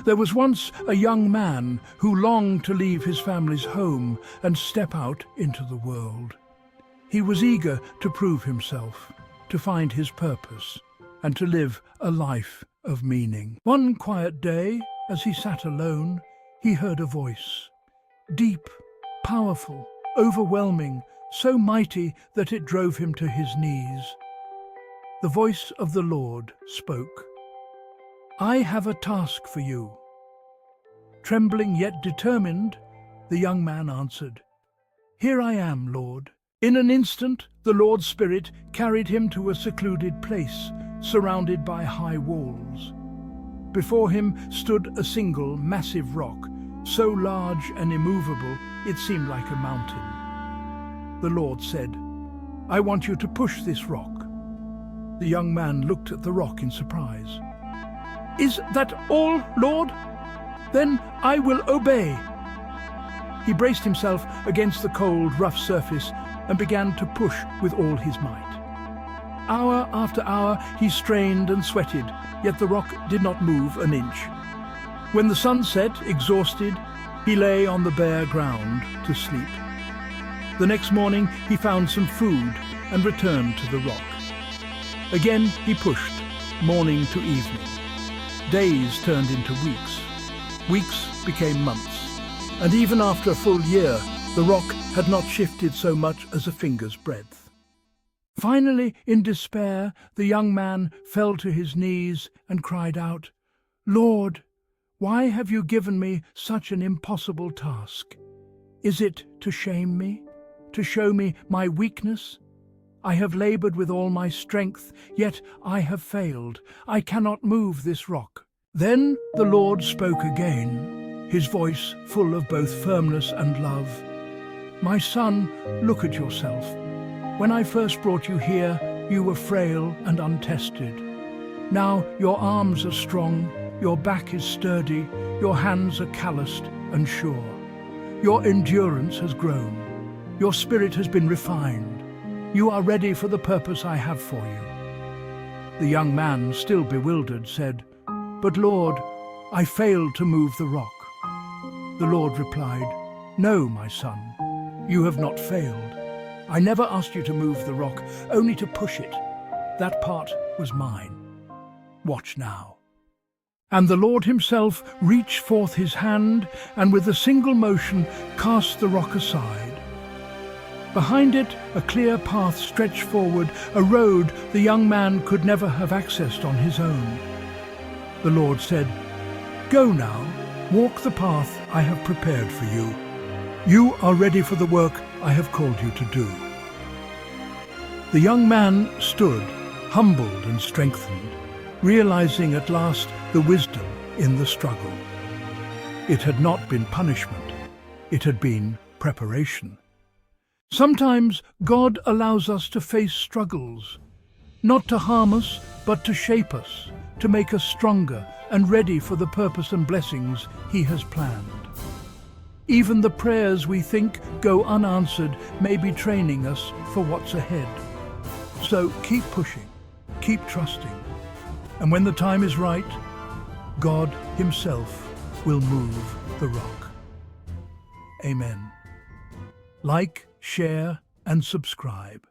There was once a young man who longed to leave his family's home and step out into the world. He was eager to prove himself, to find his purpose, and to live a life of meaning. One quiet day, as he sat alone, he heard a voice. Deep, powerful, overwhelming, so mighty that it drove him to his knees. The voice of the Lord spoke. "I have a task for you." Trembling yet determined, the young man answered, "Here I am, Lord." In an instant, the Lord's Spirit carried him to a secluded place, surrounded by high walls. Before him stood a single, massive rock, so large and immovable it seemed like a mountain. The Lord said, "I want you to push this rock." The young man looked at the rock in surprise. "Is that all, Lord? Then I will obey." He braced himself against the cold, rough surface and began to push with all his might. Hour after hour he strained and sweated, yet the rock did not move an inch. When the sun set, exhausted, he lay on the bare ground to sleep. The next morning he found some food and returned to the rock. Again he pushed, morning to evening. Days turned into weeks. Weeks became months. And even after a full year, the rock had not shifted so much as a finger's breadth. Finally, in despair, the young man fell to his knees and cried out, "Lord, why have you given me such an impossible task? Is it to shame me? To show me my weakness? I have labored with all my strength, yet I have failed. I cannot move this rock." Then the Lord spoke again, his voice full of both firmness and love. "My son, look at yourself. When I first brought you here, you were frail and untested. Now your arms are strong, your back is sturdy, your hands are calloused and sure. Your endurance has grown. Your spirit has been refined. You are ready for the purpose I have for you." The young man, still bewildered, said, "But Lord, I failed to move the rock." The Lord replied, "No, my son, you have not failed. I never asked you to move the rock, only to push it. That part was mine. Watch now." And the Lord himself reached forth his hand and with a single motion cast the rock aside. Behind it, a clear path stretched forward, a road the young man could never have accessed on his own. The Lord said, "Go now, walk the path I have prepared for you. You are ready for the work I have called you to do." The young man stood, humbled and strengthened, realizing at last the wisdom in the struggle. It had not been punishment, it had been preparation. Sometimes God allows us to face struggles, not to harm us, but to shape us, to make us stronger and ready for the purpose and blessings He has planned. Even the prayers we think go unanswered may be training us for what's ahead. So keep pushing, keep trusting, and when the time is right, God Himself will move the rock. Amen. Like, share, and subscribe.